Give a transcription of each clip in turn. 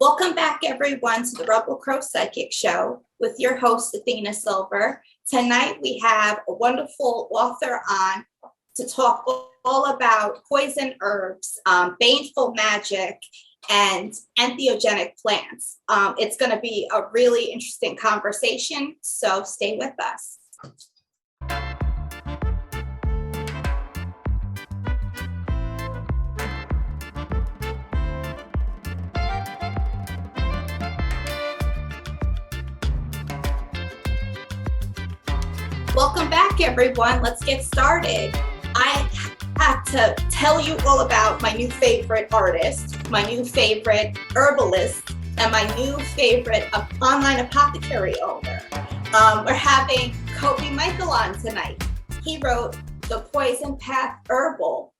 Welcome back, everyone, to the Rebel Crow Psychic Show with your host, Athena Silver. Tonight, we have a wonderful author on to talk all about poison herbs, baneful magic, and entheogenic plants. It's going to be a really interesting conversation, so stay with us. Welcome back, everyone. Let's get started. I have to tell you all about my new favorite artist, my new favorite herbalist, and my new favorite online apothecary owner. We're having Coby Michael on tonight. He wrote The Poison Path Herbal,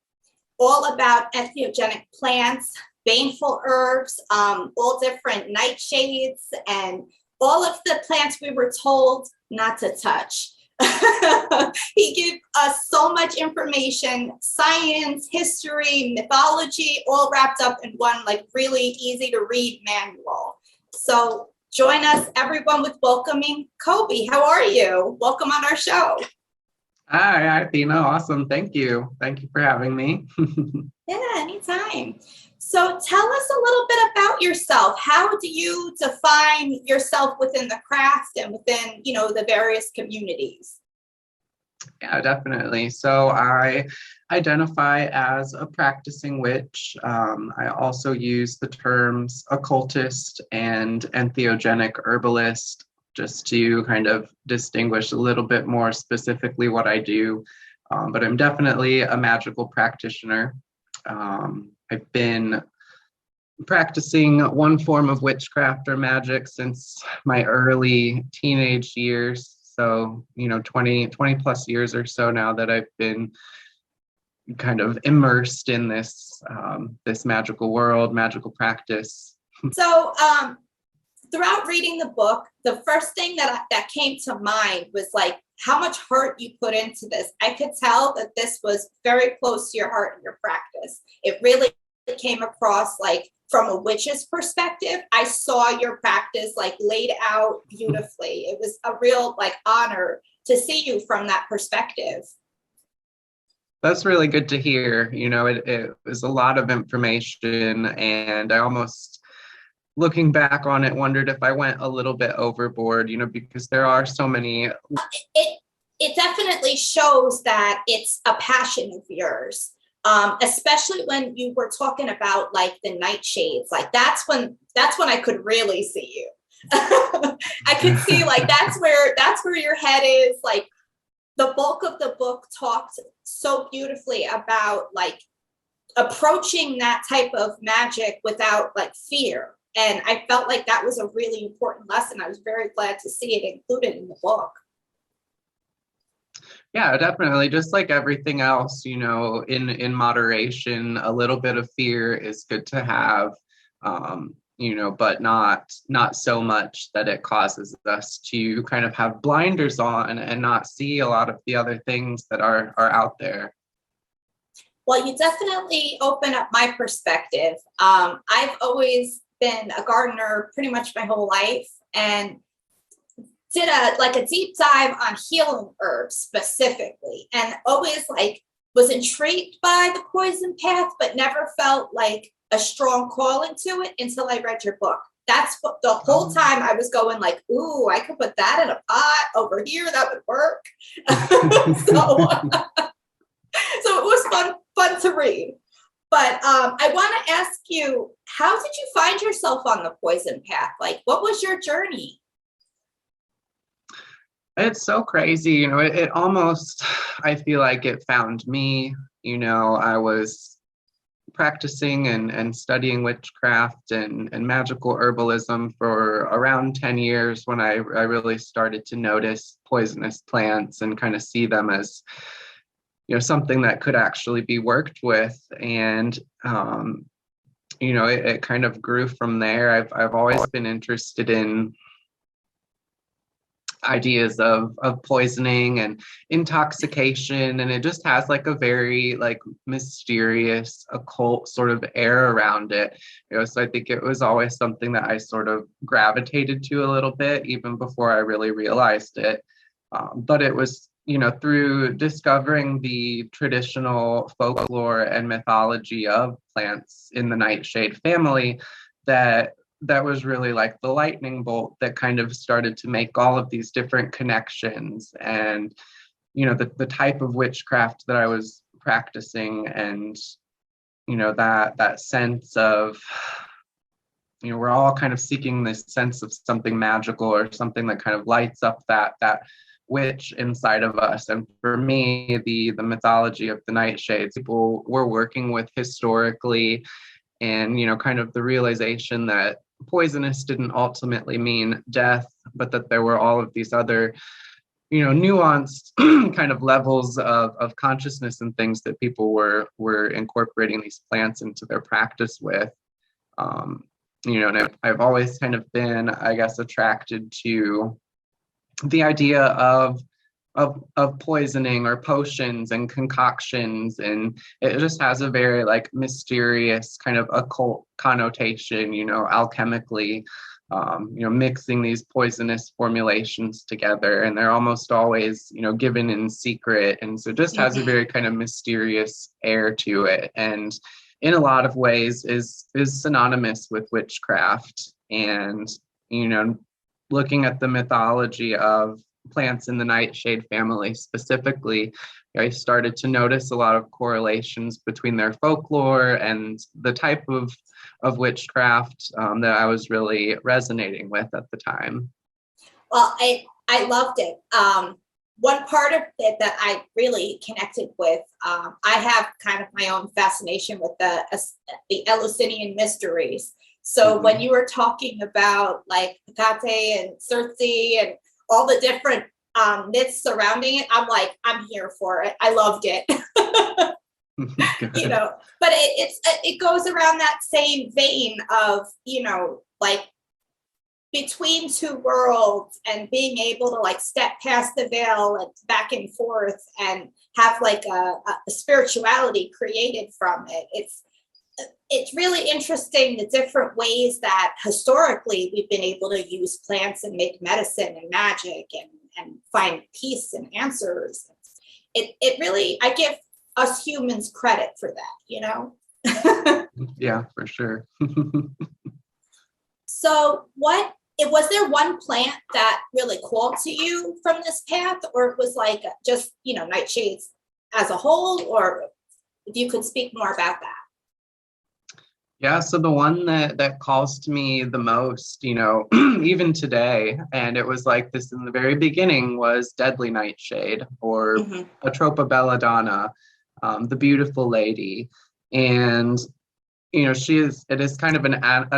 all about entheogenic plants, baneful herbs, all different nightshades, and all of the plants we were told not to touch. He gave us so much information, science, history, mythology, all wrapped up in one really easy to read manual. So join us, everyone, with welcoming Coby. How are you? Welcome on our show. Hi, Athena. Awesome. Thank you. Thank you for having me. Yeah, anytime. So tell us a little bit about yourself. How do you define yourself within the craft and within, the various communities? Yeah, definitely. So I identify as a practicing witch. I also use the terms occultist and entheogenic herbalist just to kind of distinguish a little bit more specifically what I do. But I'm definitely a magical practitioner. I've been practicing one form of witchcraft or magic since my early teenage years. So, 20 plus years or so now that I've been kind of immersed in this magical world, magical practice. So throughout reading the book, the first thing that came to mind was how much heart you put into this. I could tell that this was very close to your heart and your practice. It really came across from a witch's perspective. I saw your practice laid out beautifully. It was a real honor to see you from that perspective. That's really good to hear. It was a lot of information, and I almost, looking back on it, wondered if I went a little bit overboard, because there are so many. It definitely shows that it's a passion of yours. Especially when you were talking about the nightshades, that's when I could really see you. I could see that's where your head is. The bulk of the book talked so beautifully about approaching that type of magic without fear. And I felt that was a really important lesson. I was very glad to see it included in the book. Yeah, definitely. Just like everything else, in moderation, a little bit of fear is good to have, but not so much that it causes us to kind of have blinders on and not see a lot of the other things that are out there. Well, you definitely open up my perspective. I've always been a gardener pretty much my whole life, and did a deep dive on healing herbs specifically, and always was intrigued by the poison path, but never felt a strong calling to it until I read your book. That's what the whole time I was going ooh, I could put that in a pot over here, that would work. So it was fun to read. But I want to ask you, how did you find yourself on the poison path? What was your journey? It's so crazy, it almost, I feel like it found me. I was practicing and studying witchcraft and magical herbalism for around 10 years when I really started to notice poisonous plants and kind of see them as, something that could actually be worked with. And, it kind of grew from there. I've always been interested in ideas of poisoning and intoxication, and it just has like a very like mysterious occult sort of air around it, so I think it was always something that I sort of gravitated to a little bit even before I really realized it. But it was, through discovering the traditional folklore and mythology of plants in the nightshade family that was really like the lightning bolt that kind of started to make all of these different connections, and the type of witchcraft that I was practicing, and that sense of, we're all kind of seeking this sense of something magical or something that kind of lights up that witch inside of us. And for me, the mythology of the nightshades, people were working with historically, and kind of the realization that poisonous didn't ultimately mean death, but that there were all of these other nuanced kind of levels of consciousness and things that people were incorporating these plants into their practice with. And I've always kind of been, I guess, attracted to the idea of poisoning or potions and concoctions, and it just has a very like mysterious kind of occult connotation, alchemically, mixing these poisonous formulations together, and they're almost always given in secret, and so it just has a very kind of mysterious air to it, and in a lot of ways is synonymous with witchcraft. And looking at the mythology of plants in the nightshade family specifically, I started to notice a lot of correlations between their folklore and the type of witchcraft that I was really resonating with at the time. Well, I loved it. One part of it that I really connected with, I have kind of my own fascination with the Eleusinian mysteries. So when you were talking about like Hecate and Circe and all the different myths surrounding it, I'm here for it. I loved it. But it goes around that same vein of, like between two worlds and being able to like step past the veil and back and forth and have like a spirituality created from it. It's really interesting the different ways that historically we've been able to use plants and make medicine and magic and find peace and answers. It really, I give us humans credit for that, Yeah, for sure. So was there one plant that really called to you from this path, or it was like just, nightshades as a whole, or if you could speak more about that? Yeah, so the one that calls to me the most, even today, and it was like this in the very beginning, was Deadly Nightshade, or Atropa belladonna, the beautiful lady. And it is kind of an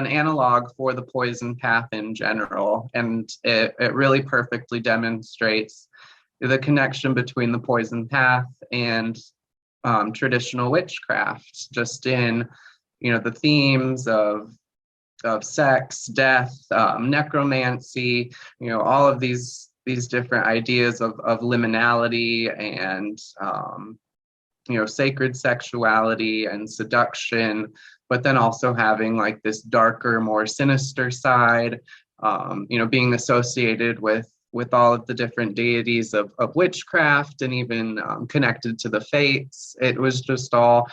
analog for the poison path in general, and it really perfectly demonstrates the connection between the poison path and traditional witchcraft, just in the themes of sex, death, necromancy, all of these different ideas of liminality and sacred sexuality and seduction, but then also having like this darker, more sinister side, being associated with all of the different deities of witchcraft, and even connected to the fates. It was just all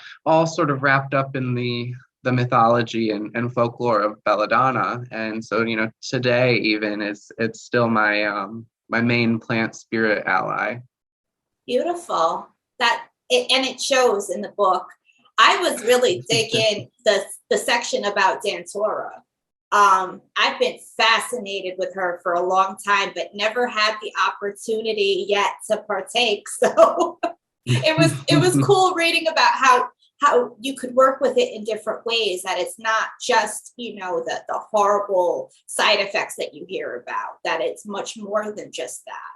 sort of wrapped up in the mythology and folklore of belladonna. And so, today even it's still my main plant spirit ally. Beautiful. And it shows in the book. I was really digging the section about Dantora. I've been fascinated with her for a long time, but never had the opportunity yet to partake. So it was cool reading about how you could work with it in different ways, that it's not just, the horrible side effects that you hear about, that it's much more than just that.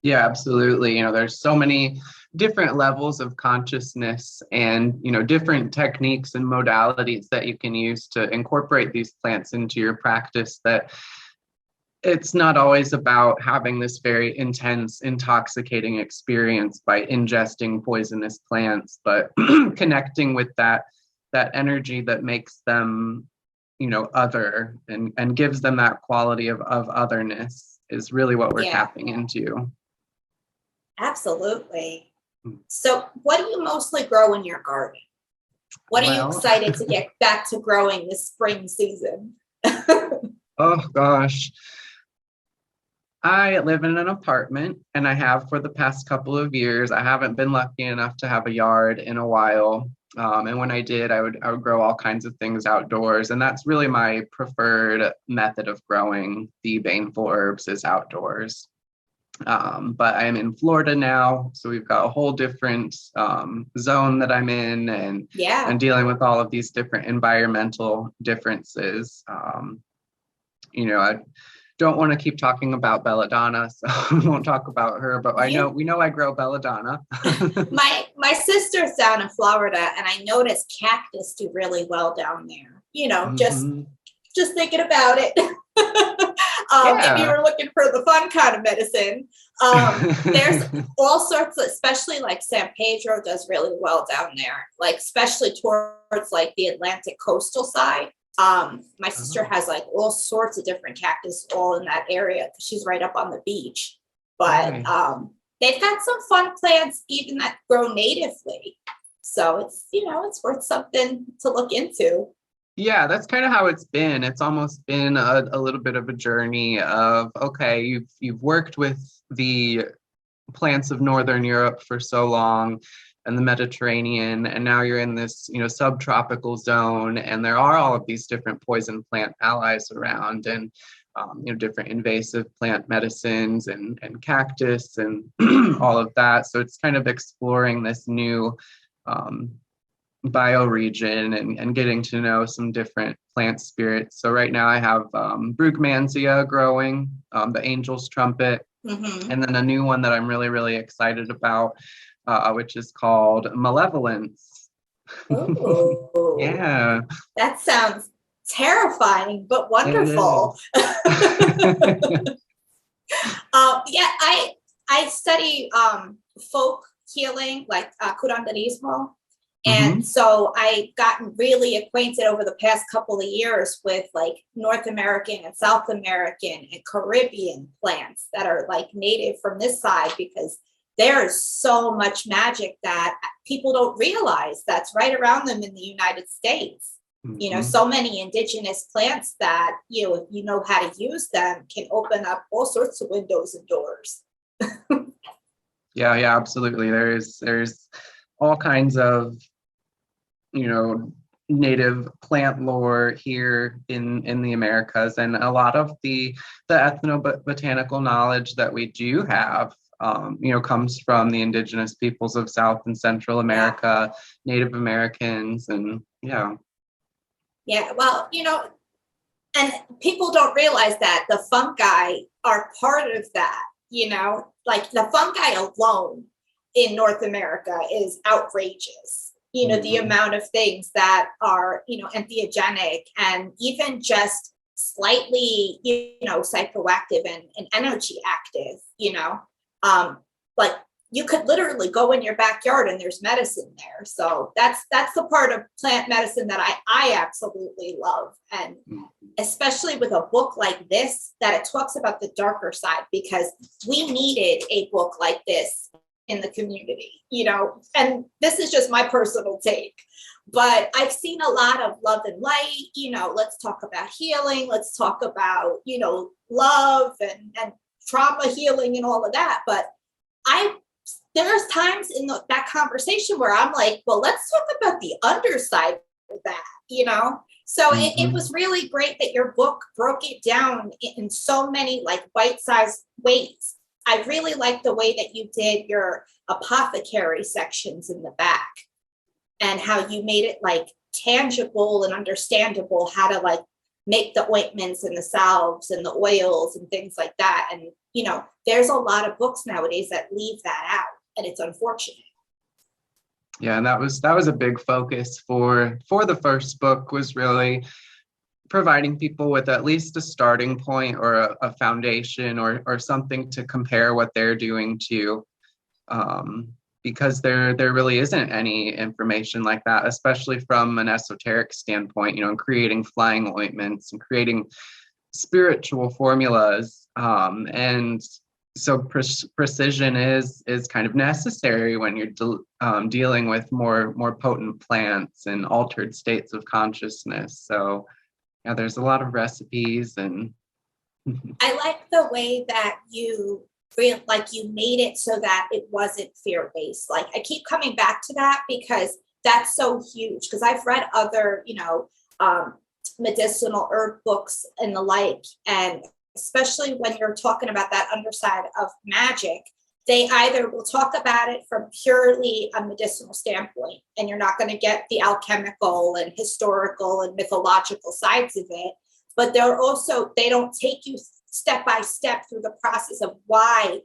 Yeah, absolutely. There's so many different levels of consciousness and, different techniques and modalities that you can use to incorporate these plants into your practice, that it's not always about having this very intense, intoxicating experience by ingesting poisonous plants, but connecting with that energy that makes them, other and gives them that quality of otherness is really what we're tapping into. Absolutely. So what do you mostly grow in your garden? What are you excited to get back to growing this spring season? Oh gosh. I live in an apartment, and I have for the past couple of years. I haven't been lucky enough to have a yard in a while. And when I did, I would grow all kinds of things outdoors. And that's really my preferred method of growing the baneful herbs, is outdoors. But I am in Florida now, so we've got a whole different zone that I'm in, and dealing with all of these different environmental differences. I don't want to keep talking about belladonna, so I won't talk about her, but we know I grow belladonna. my sister's down in Florida, and I noticed cactus do really well down there. Just thinking about it. If you were looking for the fun kind of medicine, there's all sorts of, especially like San Pedro does really well down there, like especially towards like the Atlantic coastal side. My sister has like all sorts of different cactus all in that area because she's right up on the beach. But they've got some fun plants even that grow natively. So it's, it's worth something to look into. Yeah, that's kind of how it's been. It's almost been a little bit of a journey of, okay, you've worked with the plants of Northern Europe for so long, and the Mediterranean, and now you're in this, subtropical zone, and there are all of these different poison plant allies around, and different invasive plant medicines and cactus and all of that. So it's kind of exploring this new bioregion and getting to know some different plant spirits. So right now I have Brugmansia growing, the angel's trumpet, and then a new one that I'm really, really excited about, which is called Malevolence. Ooh. Yeah. That sounds terrifying, but wonderful. I study folk healing, like curanderismo. And so I've gotten really acquainted over the past couple of years with like North American and South American and Caribbean plants that are like native from this side, because there's so much magic that people don't realize that's right around them in the United States. So many indigenous plants that, if you know how to use them, can open up all sorts of windows and doors. Yeah, absolutely. There's all kinds of, native plant lore here in the Americas, and a lot of the ethnobotanical knowledge that we do have, comes from the indigenous peoples of South and Central America, Native Americans, and well, and people don't realize that the fungi are part of that, like the fungi alone in North America is outrageous. The amount of things that are, entheogenic and even just slightly, psychoactive and energy active, like you could literally go in your backyard and there's medicine there. So that's the part of plant medicine that I absolutely love. And especially with a book like this, that it talks about the darker side, because we needed a book like this in the community, and this is just my personal take, but I've seen a lot of love and light, let's talk about healing, let's talk about, love and trauma healing and all of that. But there's times in that conversation where I'm like, well, let's talk about the underside of that, So it was really great that your book broke it down in so many like bite-sized ways. I really like the way that you did your apothecary sections in the back, and how you made it like tangible and understandable how to like make the ointments and the salves and the oils and things like that. And, there's a lot of books nowadays that leave that out, and it's unfortunate. Yeah, and that was a big focus for the first book, was really providing people with at least a starting point or a foundation or something to compare what they're doing to, because there really isn't any information like that, especially from an esoteric standpoint, you know, creating flying ointments and creating spiritual formulas. And so precision is kind of necessary when you're dealing with more potent plants and altered states of consciousness. So yeah, there's a lot of recipes. And I like the way that you made it so that it wasn't fear-based. Like, I keep coming back to that because that's so huge, because I've read other, medicinal herb books and the like, and especially when you're talking about that underside of magic, they either will talk about it from purely a medicinal standpoint, and you're not going to get the alchemical and historical and mythological sides of it, but they don't take you step by step through the process of why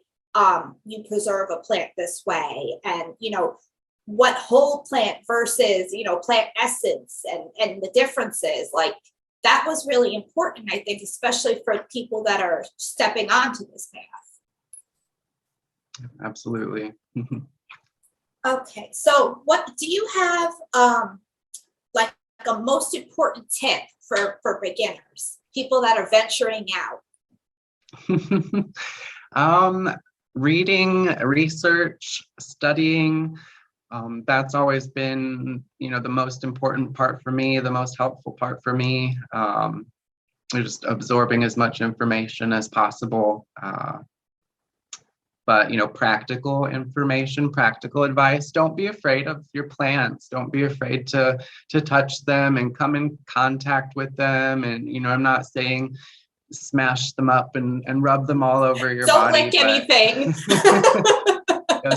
you preserve a plant this way, and what whole plant versus plant essence and the differences. Like, that was really important, I think, especially for people that are stepping onto this path. Absolutely. Okay, so what do you have like a most important tip for beginners, people that are venturing out? Reading, research, studying, that's always been, the most important part for me, the most helpful part for me. Just absorbing as much information as possible. But, practical information, practical advice, don't be afraid of your plants. Don't be afraid to touch them and come in contact with them. And, I'm not saying smash them up and rub them all over your Don't body. lick anything.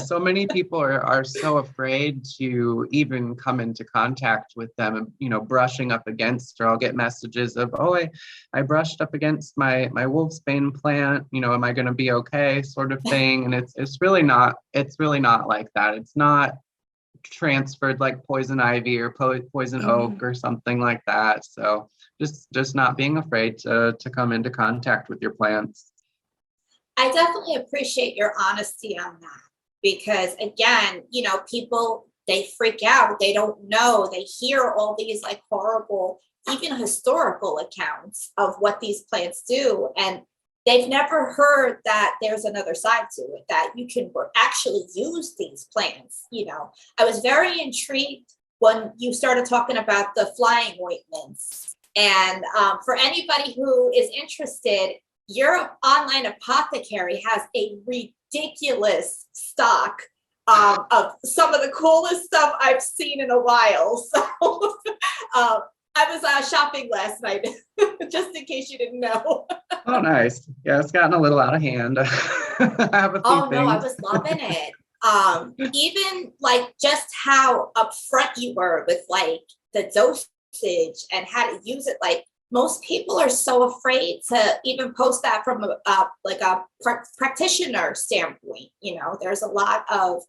So many people are so afraid to even come into contact with them, brushing up against, or I'll get messages of, oh, I brushed up against my wolfsbane plant, am I going to be okay, sort of thing. And it's really not like that. It's not transferred like poison ivy or poison oak or something like that. So just not being afraid to come into contact with your plants. I definitely appreciate your honesty on that, because again, people, they freak out. They don't know. They hear all these like horrible, even historical accounts of what these plants do. And they've never heard that there's another side to it, that you can actually use these plants. I was very intrigued when you started talking about the flying ointments. And for anybody who is interested, your online apothecary has a ridiculous stock of some of the coolest stuff I've seen in a while. So I was shopping last night, just in case you didn't know. Oh, nice. Yeah, it's gotten a little out of hand. I have a few things. No, I was loving it. Even like just how upfront you were with like the dosage and how to use it. Like, most people are so afraid to even post that from a practitioner standpoint. There's a lot of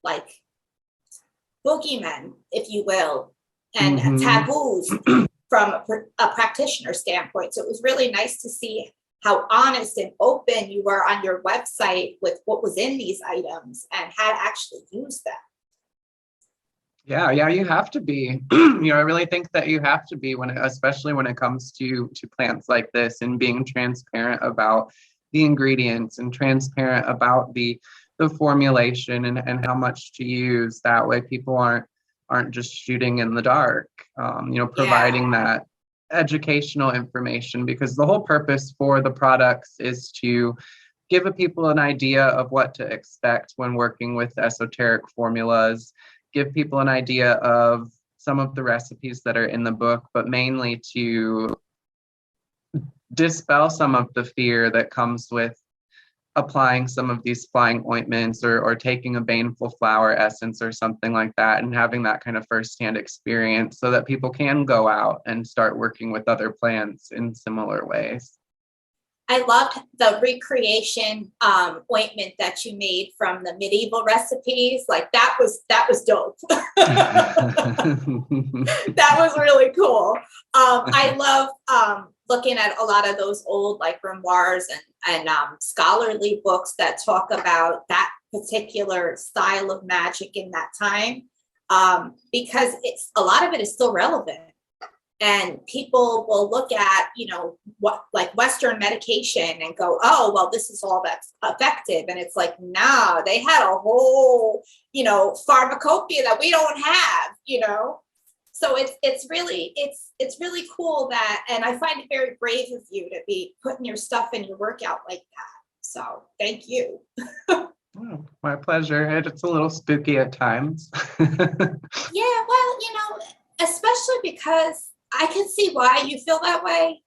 like boogeymen, if you will, and taboos from a practitioner standpoint. So it was really nice to see how honest and open you were on your website with what was in these items and how to actually use them. Yeah, you have to be. I really think that you have to be, especially when it comes to plants like this, and being transparent about the ingredients and transparent about the formulation and how much to use. That way, people aren't just shooting in the dark. Providing that educational information, because the whole purpose for the products is to give people an idea of what to expect when working with esoteric formulas. Give people an idea of some of the recipes that are in the book, but mainly to dispel some of the fear that comes with applying some of these flying ointments or taking a baneful flower essence or something like that, and having that kind of firsthand experience so that people can go out and start working with other plants in similar ways. I loved the recreation ointment that you made from the medieval recipes. Like that was dope. That was really cool. I love looking at a lot of those old like grimoires and scholarly books that talk about that particular style of magic in that time, because it's a lot of it is still relevant. And people will look at, what like Western medication and go, oh, well, this is all that's effective. And it's like, no, they had a whole, pharmacopoeia that we don't have. So it's really cool that, and I find it very brave of you to be putting your stuff in your workout like that. So thank you. Oh, my pleasure. It's a little spooky at times. Yeah, well, especially because I can see why you feel that way,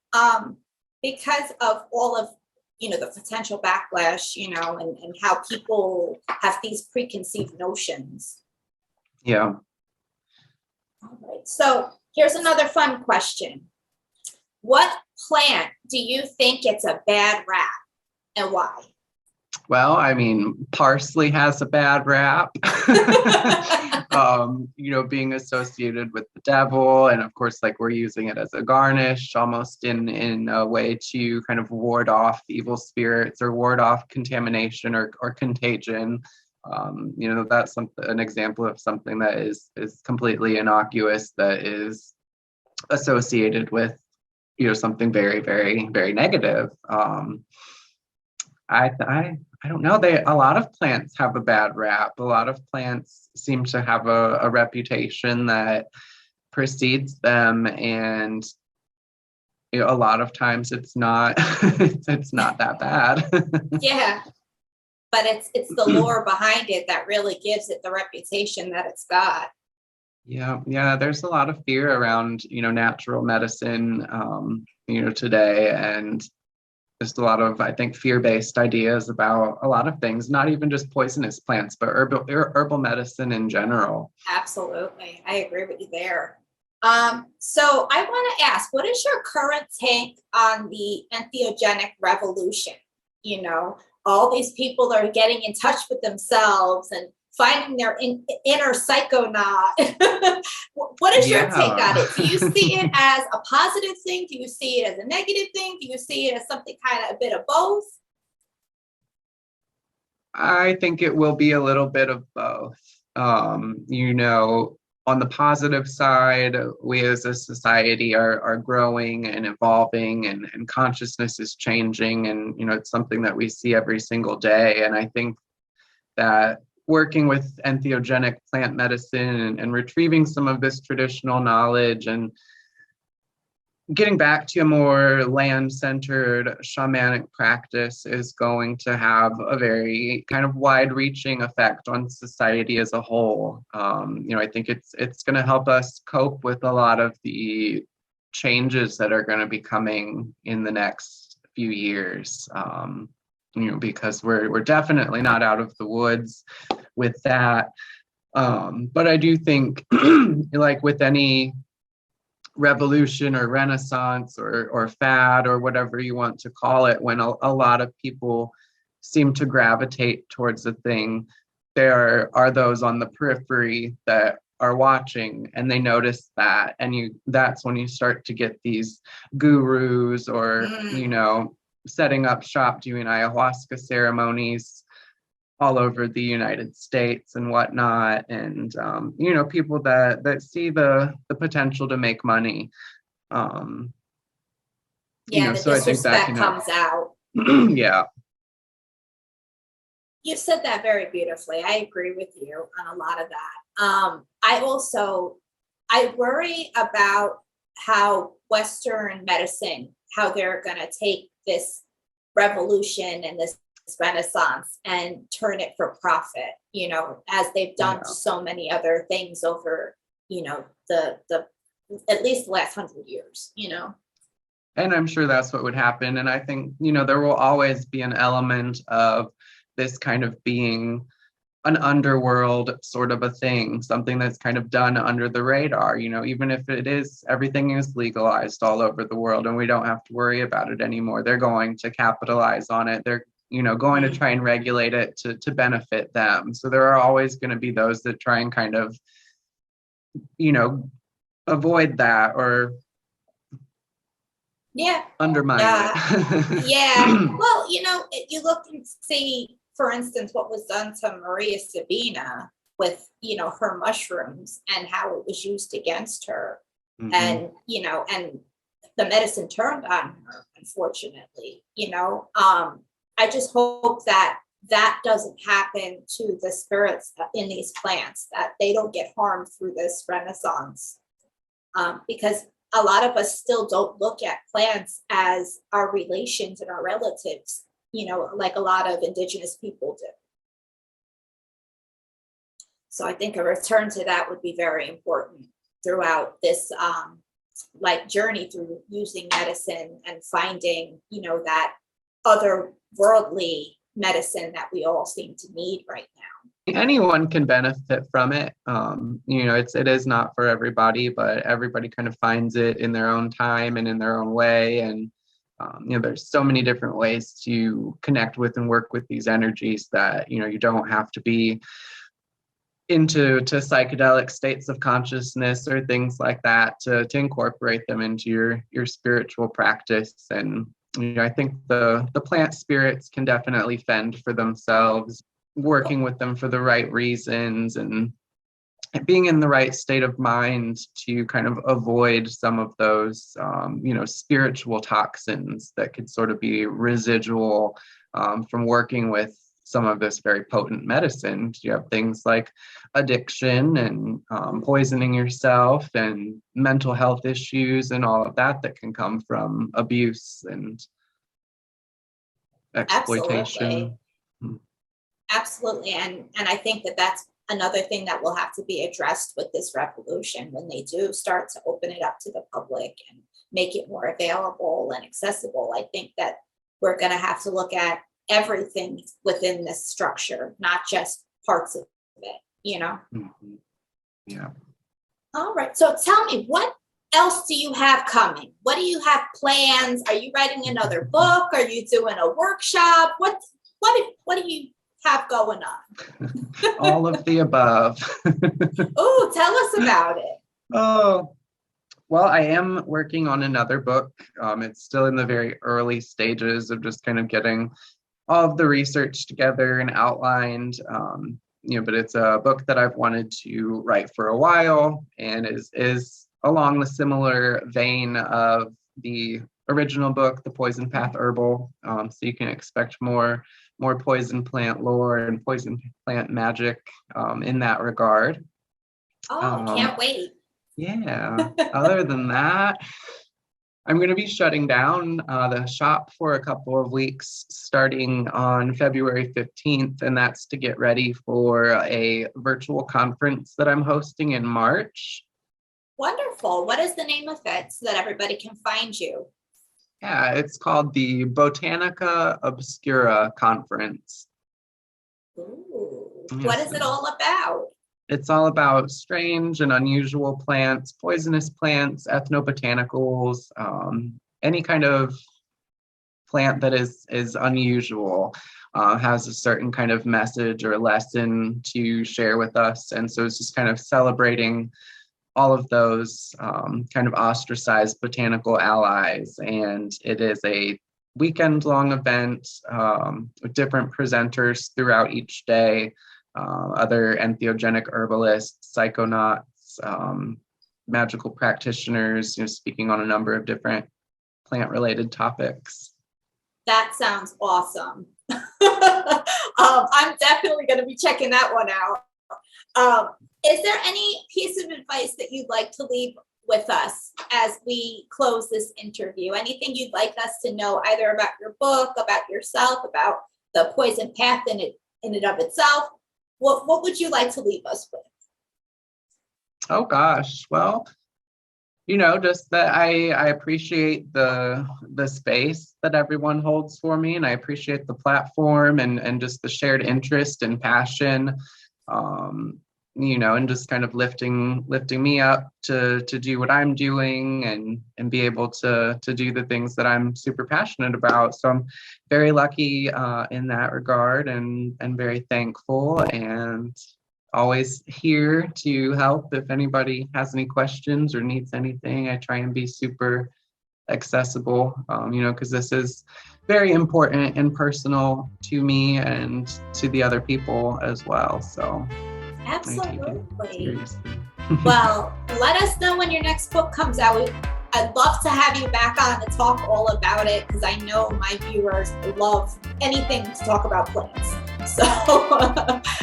because of all of, the potential backlash, and how people have these preconceived notions. Yeah. All right. So here's another fun question. What plant do you think gets a bad rap and why? Well, I mean, parsley has a bad rap, being associated with the devil. And of course, like we're using it as a garnish, almost in a way to kind of ward off evil spirits or ward off contamination or contagion. That's an example of something that is completely innocuous, that is associated with, something very, very, very negative. I don't know. A lot of plants have a bad rap. A lot of plants seem to have a reputation that precedes them, and a lot of times it's not it's not that bad. Yeah, but it's the lore behind it that really gives it the reputation that it's got. Yeah. There's a lot of fear around natural medicine today, and just a lot of, I think, fear-based ideas about a lot of things, not even just poisonous plants, but herbal medicine in general. Absolutely. I agree with you there. So I want to ask, what is your current take on the entheogenic revolution? All these people are getting in touch with themselves and finding their inner psychonaut. What is your take on it? Do you see it as a positive thing? Do you see it as a negative thing? Do you see it as something kind of a bit of both? I think it will be a little bit of both. On the positive side, we as a society are growing and evolving, and consciousness is changing, and it's something that we see every single day. And I think that working with entheogenic plant medicine and retrieving some of this traditional knowledge and getting back to a more land-centered shamanic practice is going to have a very kind of wide-reaching effect on society as a whole. I think it's going to help us cope with a lot of the changes that are going to be coming in the next few years. Because we're definitely not out of the woods with that. But I do think, like with any revolution or renaissance or fad or whatever you want to call it, when a lot of people seem to gravitate towards a thing, there are those on the periphery that are watching, and they notice that, and that's when you start to get these gurus or setting up shop doing ayahuasca ceremonies all over the United States and whatnot, and people that see the potential to make money. The so disrespect I think that comes out. Yeah. You said that very beautifully. I agree with you on a lot of that. I worry about how Western medicine, how they're going to take this revolution and this renaissance and turn it for profit, as they've done so many other things over, the at least the last 100 years, And I'm sure that's what would happen. And I think, there will always be an element of this kind of being an underworld sort of a thing, something that's kind of done under the radar, even if everything is legalized all over the world and we don't have to worry about it anymore. They're going to capitalize on it. They're, going to try and regulate it to benefit them. So there are always going to be those that try and kind of, avoid that or undermine it. Well, you look and see, for instance, what was done to Maria Sabina with, her mushrooms and how it was used against her. Mm-hmm. And, and the medicine turned on her, unfortunately, I just hope that doesn't happen to the spirits in these plants, that they don't get harmed through this renaissance. Because a lot of us still don't look at plants as our relations and our relatives, like a lot of indigenous people do. So I think a return to that would be very important throughout this journey through using medicine and finding, that otherworldly medicine that we all seem to need right now. Anyone can benefit from it. It is not for everybody, but everybody kind of finds it in their own time and in their own way. And, there's so many different ways to connect with and work with these energies that, you don't have to be into psychedelic states of consciousness or things like that to incorporate them into your spiritual practice. And, I think the plant spirits can definitely fend for themselves, working with them for the right reasons and being in the right state of mind to kind of avoid some of those, spiritual toxins that could sort of be residual from working with some of this very potent medicine. You have things like addiction and poisoning yourself and mental health issues and all of that can come from abuse and exploitation. Absolutely. And I think that's another thing that will have to be addressed with this revolution when they do start to open it up to the public and make it more available and accessible. I think that we're going to have to look at everything within this structure, not just parts of it, Mm-hmm. Yeah. All right. So tell me, what else do you have coming? What do you have plans? Are you writing another book? Are you doing a workshop? What do you have going on? All of the above. Oh, tell us about it. Oh, well, I am working on another book. It's still in the very early stages of just kind of getting all of the research together and outlined. But it's a book that I've wanted to write for a while and is along the similar vein of the original book, The Poison Path Herbal. So you can expect more poison plant lore and poison plant magic in that regard. Oh, can't wait. Yeah. Other than that, I'm going to be shutting down the shop for a couple of weeks starting on February 15th, and that's to get ready for a virtual conference that I'm hosting in March. Wonderful. What is the name of it so that everybody can find you? Yeah, it's called the Botanica Obscura Conference. Ooh. Yes. What is it all about? It's all about strange and unusual plants, poisonous plants, ethnobotanicals, any kind of plant that is unusual, has a certain kind of message or lesson to share with us. And so it's just kind of celebrating all of those kind of ostracized botanical allies. And it is a weekend-long event with different presenters throughout each day, other entheogenic herbalists, psychonauts, magical practitioners, speaking on a number of different plant-related topics. That sounds awesome. I'm definitely going to be checking that one out. Is there any piece of advice that you'd like to leave with us as we close this interview? Anything you'd like us to know either about your book, about yourself, about the poison path in and of itself? What would you like to leave us with? Oh gosh, well, just that I appreciate the space that everyone holds for me, and I appreciate the platform and just the shared interest and passion, and just kind of lifting me up to do what I'm doing and be able to do the things that I'm super passionate about. So I'm very lucky in that regard, and very thankful, and always here to help if anybody has any questions or needs anything. I try and be super accessible, because this is very important and personal to me and to the other people as well. So absolutely. Well, let us know when your next book comes out. I'd love to have you back on to talk all about it, because I know my viewers love anything to talk about plants. So,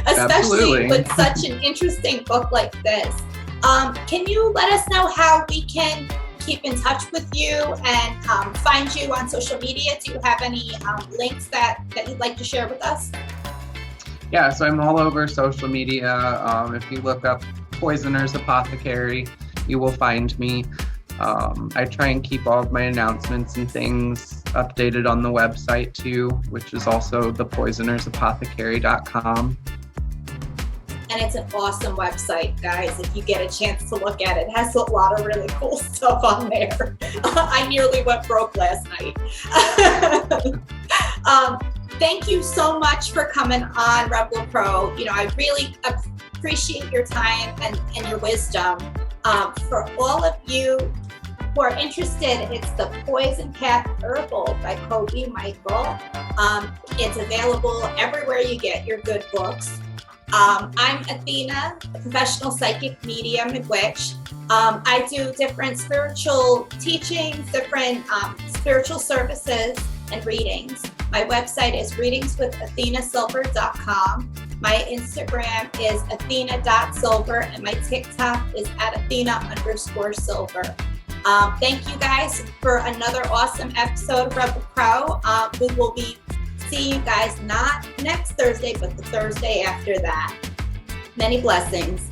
especially with such an interesting book like this. Can you let us know how we can keep in touch with you and find you on social media? Do you have any links that you'd like to share with us? Yeah, so I'm all over social media. If you look up Poisoner's Apothecary, you will find me. I try and keep all of my announcements and things updated on the website too, which is also thepoisonersapothecary.com. And it's an awesome website, guys. If you get a chance to look at it, it has a lot of really cool stuff on there. I nearly went broke last night. Thank you so much for coming on Rebel Pro. I really appreciate your time and your wisdom. For all of you who are interested, it's the Poison Cat Herbal by Coby Michael. It's available everywhere you get your good books. I'm Athena, a professional psychic medium and witch. I do different spiritual teachings, different spiritual services and readings. My website is readingswithathenasilver.com. My Instagram is athena.silver, and my TikTok is at athena_silver. Thank you guys for another awesome episode of Rebel Pro. We will be seeing you guys not next Thursday, but the Thursday after that. Many blessings.